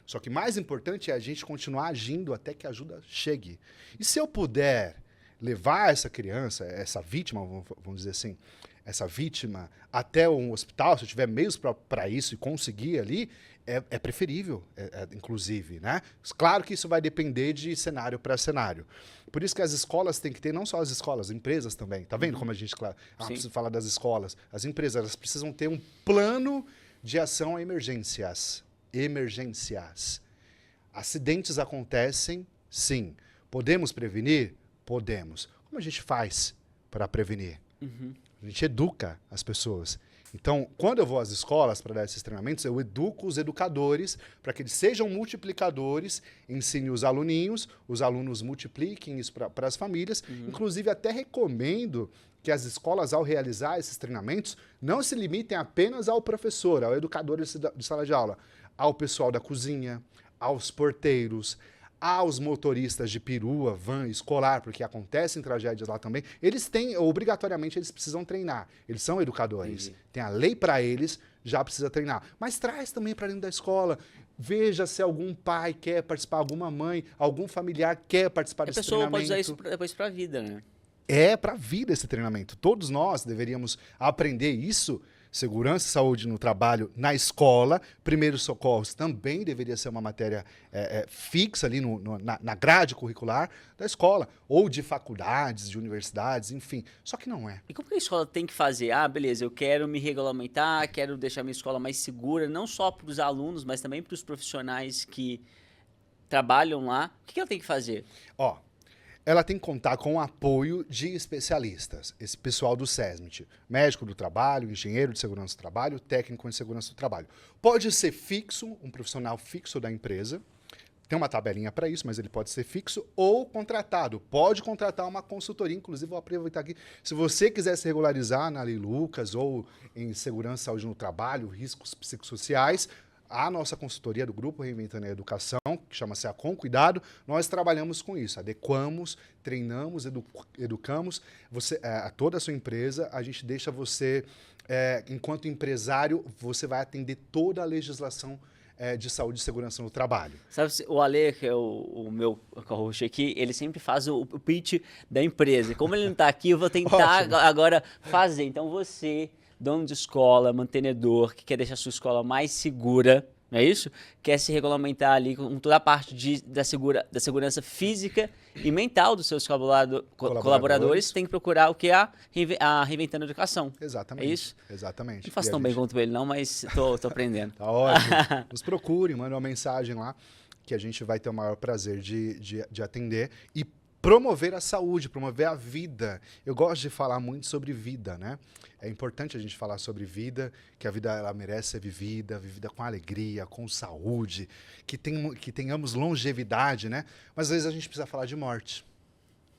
Só que mais importante é a gente continuar agindo até que a ajuda chegue. E se eu puder levar essa criança, essa vítima, vamos dizer assim, essa vítima até um hospital, se eu tiver meios para isso e conseguir ali, é preferível, inclusive, né? Claro que isso vai depender de cenário para cenário. Por isso que as escolas têm que ter, não só as escolas, as empresas também. Tá vendo como a gente precisa falar das escolas? As empresas, elas precisam ter um plano de ação a emergências. Acidentes acontecem, sim. Podemos prevenir? Podemos. Como a gente faz para prevenir? A gente educa as pessoas. Então, quando eu vou às escolas para dar esses treinamentos, eu educo os educadores para que eles sejam multiplicadores, ensine os alunos multipliquem isso para as famílias. Inclusive, até recomendo que as escolas, ao realizar esses treinamentos, não se limitem apenas ao professor, ao educador de sala de aula, ao pessoal da cozinha, aos porteiros, aos motoristas de perua, van escolar, porque acontecem tragédias lá também. Eles têm, obrigatoriamente, eles precisam treinar. Eles são educadores. Entendi. Tem a lei para eles, já precisa treinar. Mas traz também para dentro da escola. Veja se algum pai quer participar, alguma mãe, algum familiar quer participar desse treinamento. A pessoa pode usar isso depois para a vida, né? É para a vida esse treinamento. Todos nós deveríamos aprender isso. Segurança e saúde no trabalho na escola. Primeiros socorros também deveria ser uma matéria fixa ali na grade curricular da escola, ou de faculdades, de universidades, enfim. Só que não é. E como que a escola tem que fazer? Beleza, eu quero me regulamentar, quero deixar minha escola mais segura, não só para os alunos, mas também para os profissionais que trabalham lá. O que ela tem que fazer? Ela tem que contar com o apoio de especialistas, esse pessoal do SESMIT, médico do trabalho, engenheiro de segurança do trabalho, técnico em segurança do trabalho. Pode ser fixo, um profissional fixo da empresa, tem uma tabelinha para isso, mas ele pode ser fixo ou contratado. Pode contratar uma consultoria, inclusive vou aproveitar aqui, se você quiser se regularizar na Lei Lucas ou em segurança e saúde no trabalho, riscos psicossociais, a nossa consultoria do Grupo Reinventando a Educação, que chama-se A Com Cuidado, nós trabalhamos com isso, adequamos, treinamos, educamos a toda a sua empresa, a gente deixa você, enquanto empresário, você vai atender toda a legislação de saúde e segurança no trabalho. Sabe, o Ale, que é o meu co-host aqui, ele sempre faz o pitch da empresa. Como ele não está aqui, eu vou tentar agora fazer. Então você, dono de escola, mantenedor, que quer deixar a sua escola mais segura, não é isso? Quer se regulamentar ali com toda a parte da segurança física e mental dos seus colaboradores, tem que procurar o que é a Reinventando a Educação. Exatamente. É isso? Exatamente. Não faço tão bem quanto ele não, mas tô aprendendo. Tá ótimo. Nos procure, manda uma mensagem lá que a gente vai ter o maior prazer de atender e promover a saúde, promover a vida. Eu gosto de falar muito sobre vida, né? É importante a gente falar sobre vida, que a vida ela merece ser vivida com alegria, com saúde, que tenhamos longevidade, né? Mas às vezes a gente precisa falar de morte,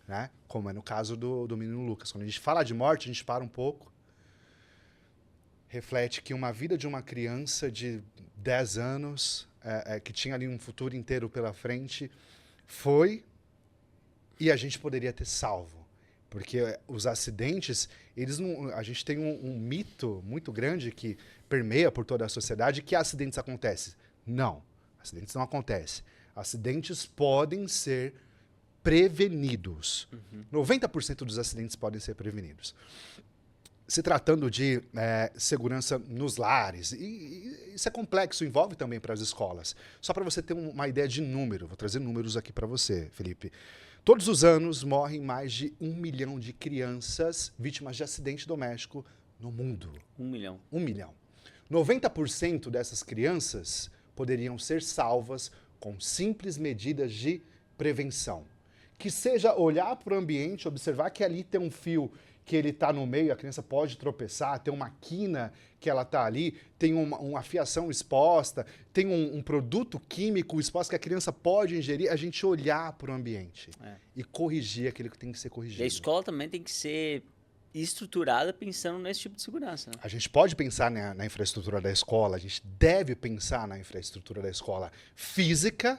né? Como é no caso do menino Lucas. Quando a gente fala de morte, a gente para um pouco, reflete que uma vida de uma criança de 10 anos, que tinha ali um futuro inteiro pela frente, foi... E a gente poderia ter salvo. Porque os acidentes, eles não, a gente tem um mito muito grande que permeia por toda a sociedade que acidentes acontecem. Não, acidentes não acontecem. Acidentes podem ser prevenidos. 90% dos acidentes podem ser prevenidos. Se tratando de segurança nos lares, e isso é complexo, envolve também para as escolas. Só para você ter uma ideia de número, vou trazer números aqui para você, Felipe. Todos os anos morrem mais de 1 milhão de crianças vítimas de acidente doméstico no mundo. 1 milhão. 1 milhão. 90% dessas crianças poderiam ser salvas com simples medidas de prevenção. Que seja olhar para o ambiente, observar que ali tem um fio que ele está no meio, a criança pode tropeçar, tem uma quina que ela está ali, tem uma fiação exposta, tem um produto químico exposto que a criança pode ingerir, a gente olhar para o ambiente e corrigir aquilo que tem que ser corrigido. E a escola também tem que ser estruturada pensando nesse tipo de segurança. Né? A gente pode pensar na infraestrutura da escola, a gente deve pensar na infraestrutura da escola física,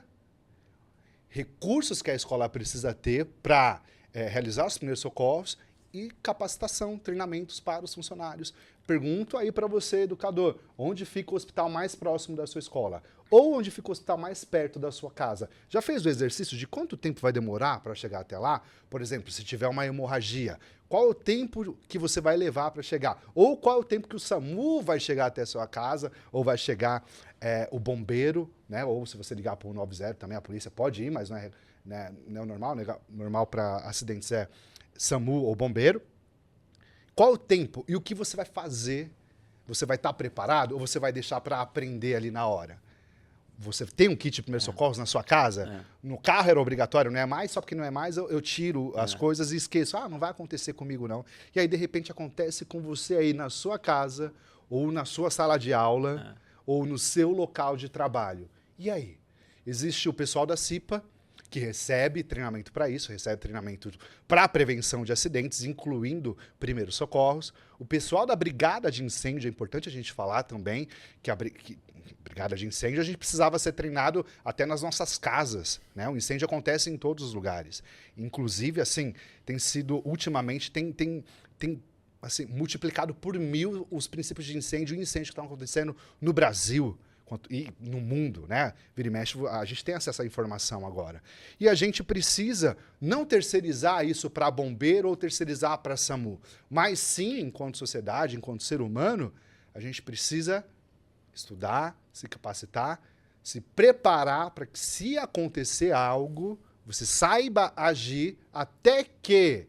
recursos que a escola precisa ter para realizar os primeiros socorros e capacitação, treinamentos para os funcionários. Pergunto aí para você, educador, onde fica o hospital mais próximo da sua escola? Ou onde fica o hospital mais perto da sua casa? Já fez o exercício de quanto tempo vai demorar para chegar até lá? Por exemplo, se tiver uma hemorragia, qual é o tempo que você vai levar para chegar? Ou qual é o tempo que o SAMU vai chegar até a sua casa? Ou vai chegar o bombeiro, né? Ou se você ligar para o 190 também, a polícia pode ir, mas não é o normal. Normal para acidentes é SAMU ou bombeiro. Qual o tempo e o que você vai fazer? Você vai estar preparado ou você vai deixar para aprender ali na hora? Você tem um kit de primeiros socorros na sua casa? No carro era obrigatório, não é mais? Só porque não é mais, eu tiro as coisas e esqueço. Não vai acontecer comigo, não. E aí, de repente, acontece com você aí na sua casa, ou na sua sala de aula, ou no seu local de trabalho. E aí? Existe o pessoal da CIPA, que recebe treinamento para isso, recebe treinamento para prevenção de acidentes, incluindo primeiros socorros. O pessoal da Brigada de Incêndio, é importante a gente falar também, que Brigada de Incêndio, a gente precisava ser treinado até nas nossas casas, né? O incêndio acontece em todos os lugares. Inclusive, assim, tem sido, ultimamente, tem assim, multiplicado por 1000 os princípios de incêndio e incêndio que estão acontecendo no Brasil e no mundo, né? Vira e mexe, a gente tem acesso à informação agora. E a gente precisa não terceirizar isso para bombeiro ou terceirizar para SAMU, mas sim, enquanto sociedade, enquanto ser humano, a gente precisa estudar, se capacitar, se preparar para que, se acontecer algo, você saiba agir até que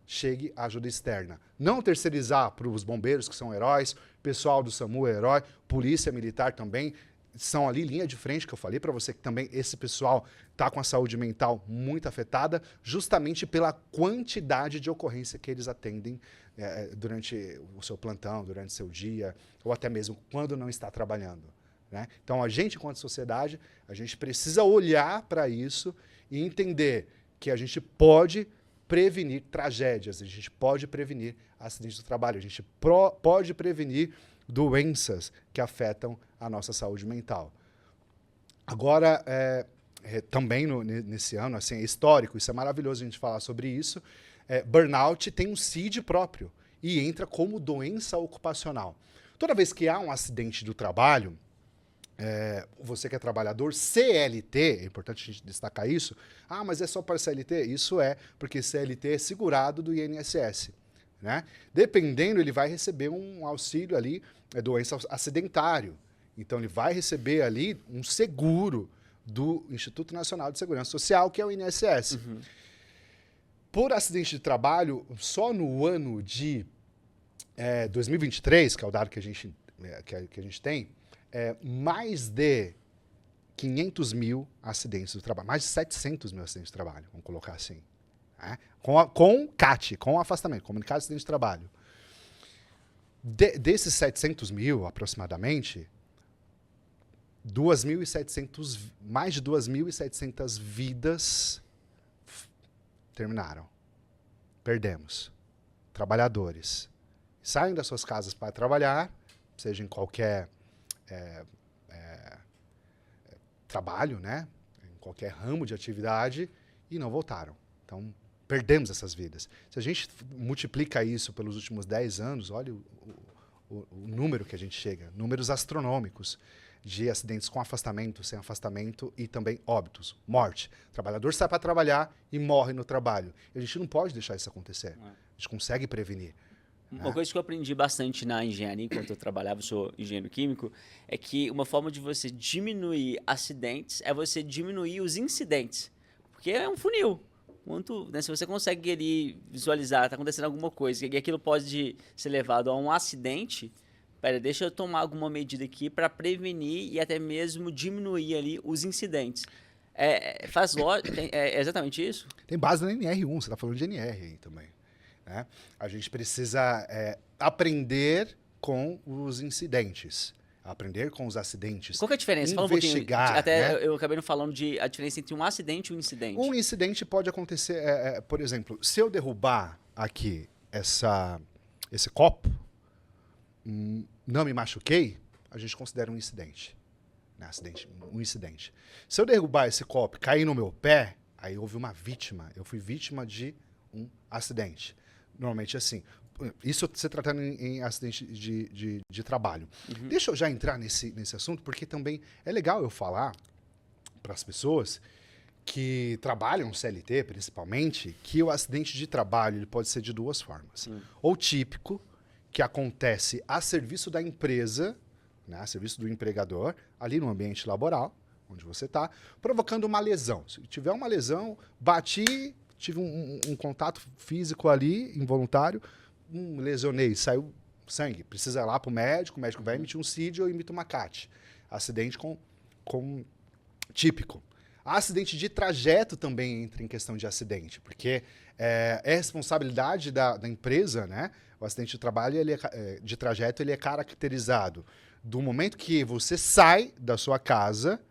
chegue a ajuda externa. Não terceirizar para os bombeiros, que são heróis, pessoal do SAMU é herói, polícia militar também, são ali linha de frente, que eu falei para você que também esse pessoal está com a saúde mental muito afetada, justamente pela quantidade de ocorrência que eles atendem durante o seu plantão, durante o seu dia, ou até mesmo quando não está trabalhando. Né? Então, a gente, enquanto sociedade, a gente precisa olhar para isso e entender que a gente pode prevenir tragédias, a gente pode prevenir acidentes do trabalho, a gente pode prevenir doenças que afetam a nossa saúde mental. Agora, também nesse ano, assim, é histórico, isso é maravilhoso a gente falar sobre isso, burnout tem um CID próprio e entra como doença ocupacional. Toda vez que há um acidente do trabalho, você que é trabalhador, CLT, é importante a gente destacar isso. Mas é só para CLT? Isso porque CLT é segurado do INSS. Né? Dependendo, ele vai receber um auxílio ali, doença acidentário. Então, ele vai receber ali um seguro do Instituto Nacional de Segurança Social, que é o INSS. Por acidente de trabalho, só no ano de 2023, que é o dado que a gente tem, mais de 500 mil acidentes do trabalho, mais de 700 mil acidentes de trabalho, vamos colocar assim. Né? Com CAT, com afastamento, comunicado de acidente de trabalho. Desses 700 mil, aproximadamente, mais de 2.700 vidas terminaram. Perdemos. Trabalhadores. Saem das suas casas para trabalhar, seja em qualquer trabalho, né? Em qualquer ramo de atividade, e não voltaram. Então, perdemos essas vidas. Se a gente multiplica isso pelos últimos 10 anos, olha o número que a gente chega, números astronômicos de acidentes com afastamento, sem afastamento e também óbitos, morte. O trabalhador sai para trabalhar e morre no trabalho. E a gente não pode deixar isso acontecer. A gente consegue prevenir. Uma coisa que eu aprendi bastante na engenharia, enquanto eu trabalhava, eu sou engenheiro químico, é que uma forma de você diminuir acidentes é você diminuir os incidentes. Porque é um funil. Né, se você consegue ali visualizar, está acontecendo alguma coisa, e aquilo pode ser levado a um acidente, deixa eu tomar alguma medida aqui para prevenir e até mesmo diminuir ali os incidentes. Faz lógica? É exatamente isso? Tem base na NR1, você está falando de NR aí também. Né? A gente precisa aprender com os incidentes, aprender com os acidentes. Qual que é a diferença? Fala investigar, um pouquinho. né? Eu acabei não falando a diferença entre um acidente e um incidente. Um incidente pode acontecer, por exemplo, se eu derrubar aqui esse copo, não me machuquei, a gente considera um incidente. Né? Um incidente. Se eu derrubar esse copo e cair no meu pé, aí houve uma vítima. Eu fui vítima de um acidente. Normalmente assim. Isso se tratando em acidente de trabalho. Uhum. Deixa eu já entrar nesse assunto, porque também é legal eu falar para as pessoas que trabalham CLT, principalmente, que o acidente de trabalho ele pode ser de duas formas. Ou típico, que acontece a serviço da empresa, né, a serviço do empregador, ali no ambiente laboral, onde você está, provocando uma lesão. Se tiver uma lesão, bati, tive um contato físico ali, involuntário, lesionei, saiu sangue, precisa ir lá para o médico vai emitir um CID ou emite uma CAT. Acidente com típico. Acidente de trajeto também entra em questão de acidente, porque é responsabilidade da empresa, né? O acidente de trabalho, de trajeto, ele é caracterizado do momento que você sai da sua casa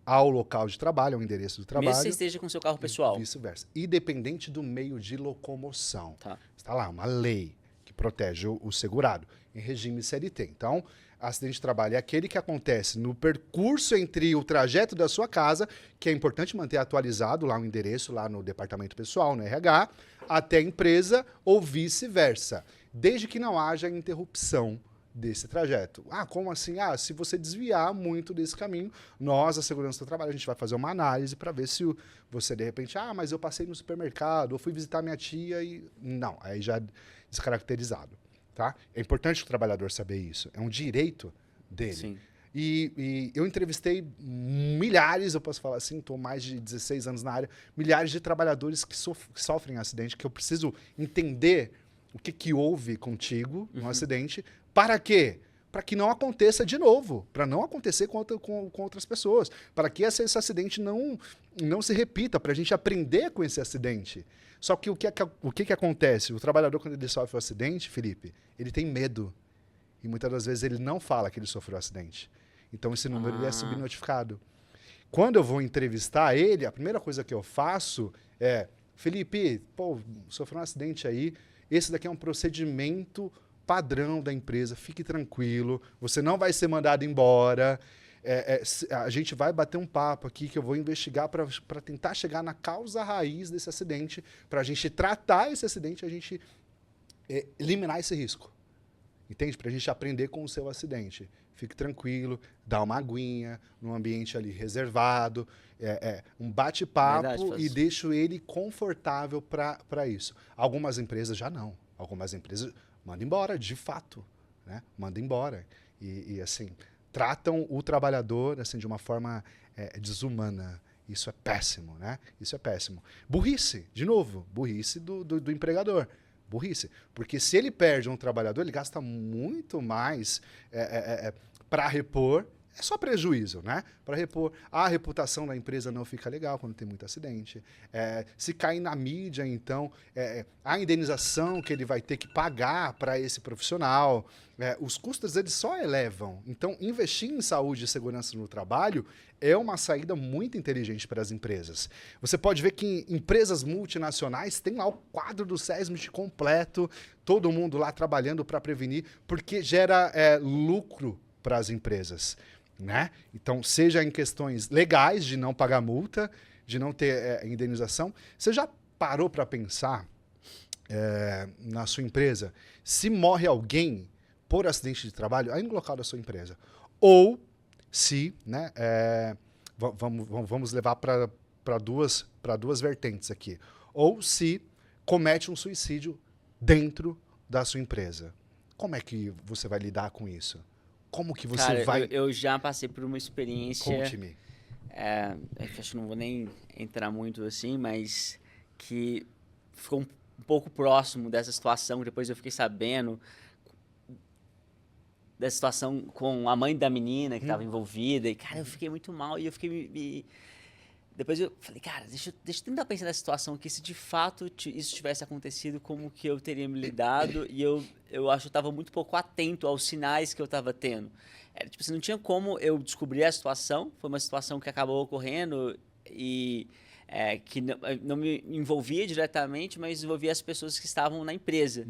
ao local de trabalho, ao endereço do trabalho. Mesmo que você esteja com seu carro pessoal. Vice-versa. Independente do meio de locomoção. Tá. Está lá uma lei que protege o segurado em regime CLT. Então, acidente de trabalho é aquele que acontece no percurso entre o trajeto da sua casa, que é importante manter atualizado lá o endereço, lá no departamento pessoal, no RH, até a empresa ou vice-versa, desde que não haja interrupção desse trajeto. Como assim? Se você desviar muito desse caminho, nós, a segurança do trabalho, a gente vai fazer uma análise para ver se você, de repente, mas eu passei no supermercado, ou fui visitar minha tia e... Não, aí já é descaracterizado. Tá? É importante o trabalhador saber isso. É um direito dele. Sim. E eu entrevistei milhares, eu posso falar assim, estou mais de 16 anos na área, milhares de trabalhadores que sofrem acidente, que eu preciso entender o que houve contigo no acidente. Para quê? Para que não aconteça de novo, para não acontecer com outras pessoas, para que esse acidente não se repita, para a gente aprender com esse acidente. Só que o que acontece? O trabalhador, quando ele sofre um acidente, Felipe, ele tem medo. E muitas das vezes ele não fala que ele sofreu um acidente. Então esse número ele é subnotificado. Quando eu vou entrevistar ele, a primeira coisa que eu faço é: Felipe, sofreu um acidente aí, esse daqui é um procedimento padrão da empresa, fique tranquilo, você não vai ser mandado embora. A gente vai bater um papo aqui que eu vou investigar para tentar chegar na causa raiz desse acidente, para a gente tratar esse acidente, a gente eliminar esse risco. Entende? Para a gente aprender com o seu acidente. Fique tranquilo, dá uma aguinha, num ambiente ali reservado, um bate-papo e deixo ele confortável para isso. Algumas empresas já não. Algumas empresas mandam embora, de fato. Né? Mandam embora. E assim... tratam o trabalhador assim, de uma forma desumana. Isso é péssimo, né? Isso é péssimo. Burrice, de novo, burrice do empregador. Burrice. Porque se ele perde um trabalhador, ele gasta muito mais para repor. É só prejuízo, né? Para repor. A reputação da empresa não fica legal quando tem muito acidente. Se cair na mídia, então, a indenização que ele vai ter que pagar para esse profissional, os custos eles só elevam. Então, investir em saúde e segurança no trabalho é uma saída muito inteligente para as empresas. Você pode ver que empresas multinacionais têm lá o quadro do SESMIT completo, todo mundo lá trabalhando para prevenir, porque gera lucro para as empresas. Né? Então, seja em questões legais de não pagar multa, de não ter indenização, seja parou para pensar na sua empresa se morre alguém por acidente de trabalho aí no local da sua empresa? Ou se, né, vamos levar para duas vertentes aqui. Ou se comete um suicídio dentro da sua empresa. Como é que você vai lidar com isso? Como que você Cara, vai... eu já passei por uma experiência... Conte-me. Acho que não vou nem entrar muito assim, mas que ficou um pouco próximo dessa situação. Depois eu fiquei sabendo dessa situação com a mãe da menina que estava envolvida. E, cara, eu fiquei muito mal e eu fiquei Depois eu falei, cara, deixa eu tentar pensar nessa situação aqui, se de fato isso tivesse acontecido, como que eu teria me lidado, e eu acho que eu estava muito pouco atento aos sinais que eu estava tendo. Tipo assim, não tinha como eu descobrir a situação, foi uma situação que acabou ocorrendo e que não me envolvia diretamente, mas envolvia as pessoas que estavam na empresa.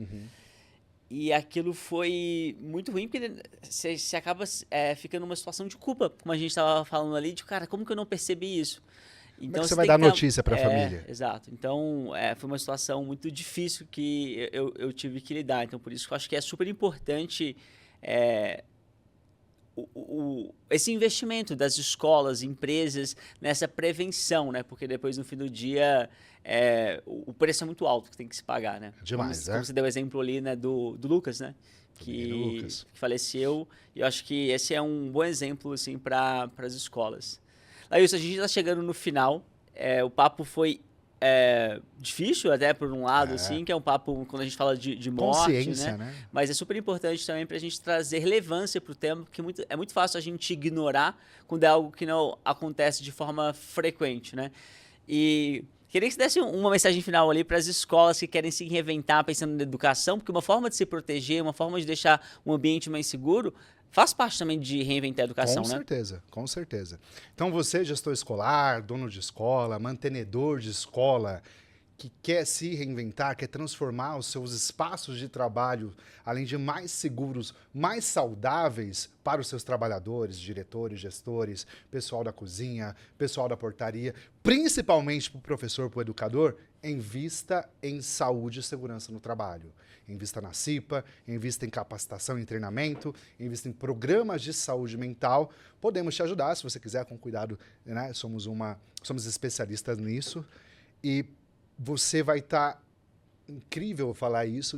E aquilo foi muito ruim, porque você acaba ficando numa situação de culpa, como a gente estava falando ali, de cara, como que eu não percebi isso? Então, como é que você vai dar notícia para a família? Exato. Então, foi uma situação muito difícil que eu tive que lidar. Então, por isso que eu acho que é super importante esse investimento das escolas, empresas, nessa prevenção, né? Porque depois, no fim do dia, o preço é muito alto que tem que se pagar, né? Demais, como você deu o exemplo ali, né, do Lucas, né? Que faleceu. E eu acho que esse é um bom exemplo, assim, para as escolas. Laílson, a gente está chegando no final. O papo foi difícil até por um lado, assim, que é um papo quando a gente fala de morte, consciência, né? Mas é super importante também para a gente trazer relevância para o tema, porque é muito fácil a gente ignorar quando é algo que não acontece de forma frequente, né? E queria que você desse uma mensagem final ali para as escolas que querem se reinventar pensando na educação, porque uma forma de se proteger, uma forma de deixar um ambiente mais seguro, faz parte também de reinventar a educação, né? Com certeza, com certeza. Então você, gestor escolar, dono de escola, mantenedor de escola, que quer se reinventar, quer transformar os seus espaços de trabalho, além de mais seguros, mais saudáveis para os seus trabalhadores, diretores, gestores, pessoal da cozinha, pessoal da portaria, principalmente para o professor, para o educador, invista em saúde e segurança no trabalho. Invista na CIPA, invista em capacitação e treinamento, invista em programas de saúde mental. Podemos te ajudar, se você quiser, com cuidado, né? Somos especialistas nisso. E você vai estar... incrível falar isso,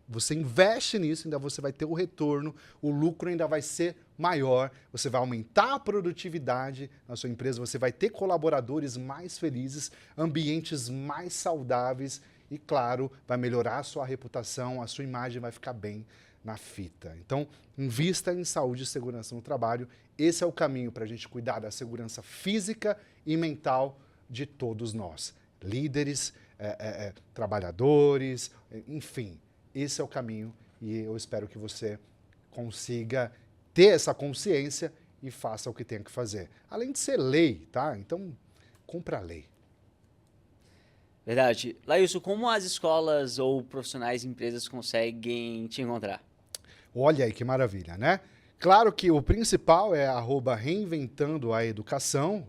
você investe nisso, ainda você vai ter o retorno, o lucro ainda vai ser maior, você vai aumentar a produtividade na sua empresa, você vai ter colaboradores mais felizes, ambientes mais saudáveis e, claro, vai melhorar a sua reputação, a sua imagem vai ficar bem na fita. Então, invista em saúde e segurança no trabalho. Esse é o caminho para a gente cuidar da segurança física e mental de todos nós. Líderes, trabalhadores, enfim, esse é o caminho e eu espero que você consiga ter essa consciência e faça o que tem que fazer. Além de ser lei, tá? Então, cumpra a lei. Verdade. Laílson, como as escolas ou profissionais, empresas conseguem te encontrar? Olha aí que maravilha, né? Claro que o principal é @reinventando a educação,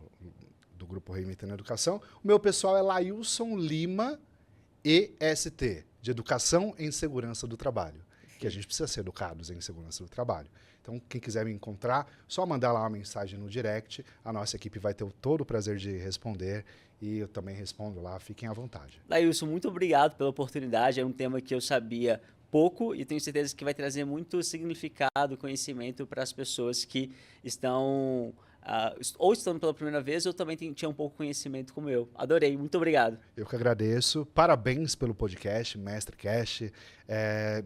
do Grupo Reinventando a Educação. O meu pessoal é Laílson Lima EST, de Educação em Segurança do Trabalho, que a gente precisa ser educados em segurança do trabalho. Então, quem quiser me encontrar, só mandar lá uma mensagem no direct, a nossa equipe vai ter todo o prazer de responder e eu também respondo lá, fiquem à vontade. Laílson, muito obrigado pela oportunidade, é um tema que eu sabia pouco e tenho certeza que vai trazer muito significado, conhecimento para as pessoas que estão ou estando pela primeira vez ou também tinham um pouco de conhecimento como eu. Adorei, muito obrigado. Eu que agradeço, parabéns pelo podcast, MestreCast,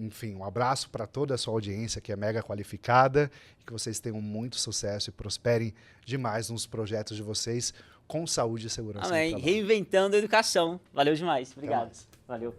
enfim, um abraço para toda a sua audiência que é mega qualificada e que vocês tenham muito sucesso e prosperem demais nos projetos de vocês com saúde e segurança. Amém. Reinventando a educação. Valeu demais. Obrigado. Valeu.